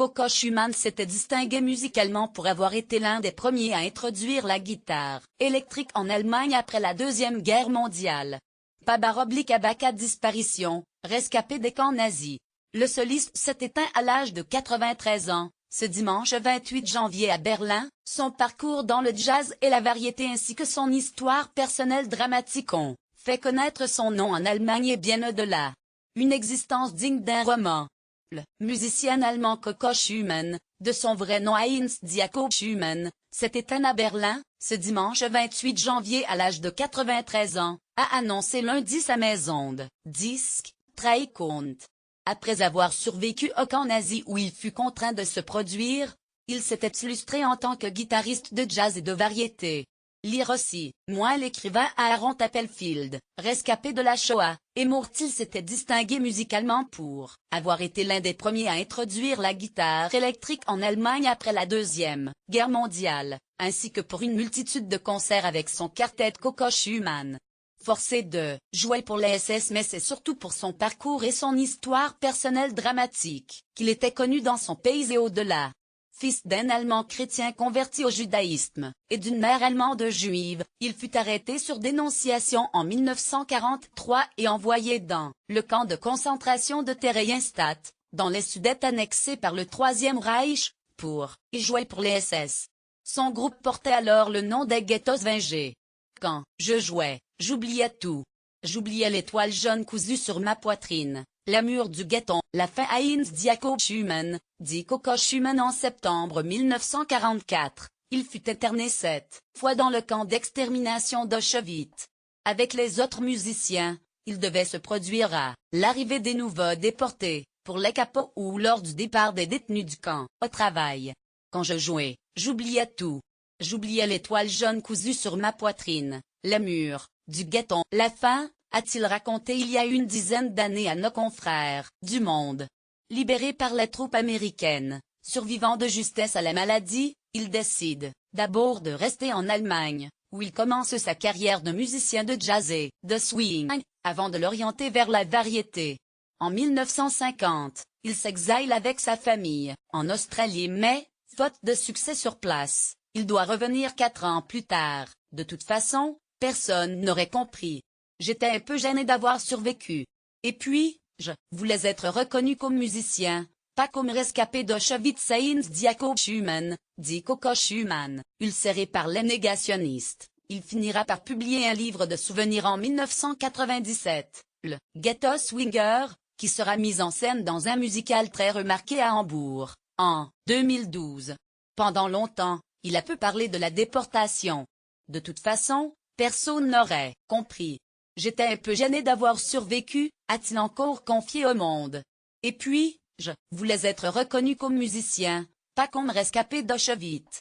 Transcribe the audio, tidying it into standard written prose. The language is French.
Coco Schumann s'était distingué musicalement pour avoir été l'un des premiers à introduire la guitare électrique en Allemagne après la Deuxième Guerre mondiale. Pabaroblique disparition, rescapé des camps nazis. Le soliste s'est éteint à l'âge de 93 ans, ce dimanche 28 janvier à Berlin. Son parcours dans le jazz et la variété ainsi que son histoire personnelle dramatique ont fait connaître son nom en Allemagne et bien au-delà. Une existence digne d'un roman. Le musicien allemand Coco Schumann, de son vrai nom Heinz Jakob Schumann, s'est éteint à Berlin, ce dimanche 28 janvier à l'âge de 93 ans, a annoncé lundi sa maison de disques, Treuhand. Après avoir survécu au camp nazi où il fut contraint de se produire, il s'était illustré en tant que guitariste de jazz et de variété. Lire aussi, moins l'écrivain Aaron Appelfield, rescapé de la Shoah, et Mourtil s'était distingué musicalement pour avoir été l'un des premiers à introduire la guitare électrique en Allemagne après la Deuxième Guerre mondiale, ainsi que pour une multitude de concerts avec son quartet Coco Schumann. Forcé de jouer pour les SS, mais c'est surtout pour son parcours et son histoire personnelle dramatique qu'il était connu dans son pays et au-delà. Fils d'un Allemand chrétien converti au judaïsme, et d'une mère allemande juive, il fut arrêté sur dénonciation en 1943 et envoyé dans le camp de concentration de Theresienstadt, dans les Sudètes annexés par le Troisième Reich, pour y jouer pour les SS. Son groupe portait alors le nom des Ghettos Vengés. Quand je jouais, j'oubliais tout. J'oubliais l'étoile jaune cousue sur ma poitrine, l'amour du ghetto. La fin Heinz Jakob Schumann, dit Coco Schumann en septembre 1944. Il fut interné 7 fois dans le camp d'extermination d'Auschwitz. Avec les autres musiciens, il devait se produire à l'arrivée des nouveaux déportés, pour les capos ou lors du départ des détenus du camp au travail. Quand je jouais, j'oubliais tout. J'oubliais l'étoile jaune cousue sur ma poitrine, l'amour du ghetto. La fin, a-t-il raconté il y a une dizaine d'années à nos confrères du Monde. Libéré par les troupes américaines, survivant de justesse à la maladie, il décide d'abord de rester en Allemagne, où il commence sa carrière de musicien de jazz et de swing, avant de l'orienter vers la variété. En 1950, il s'exile avec sa famille, en Australie mais, faute de succès sur place, il doit revenir 4 ans plus tard. De toute façon, personne n'aurait compris. J'étais un peu gêné d'avoir survécu. Et puis, je voulais être reconnu comme musicien, pas comme rescapé d'Auschwitz. Heinz Jakob Schumann, dit Coco Schumann, ulcéré par les négationnistes. Il finira par publier un livre de souvenirs en 1997, le Ghetto Swinger, qui sera mis en scène dans un musical très remarqué à Hambourg, en 2012. Pendant longtemps, il a peu parlé de la déportation. De toute façon, personne n'aurait compris. J'étais un peu gêné d'avoir survécu, a-t-il encore confié au Monde. Et puis, je voulais être reconnu comme musicien, pas comme rescapé d'Auschwitz.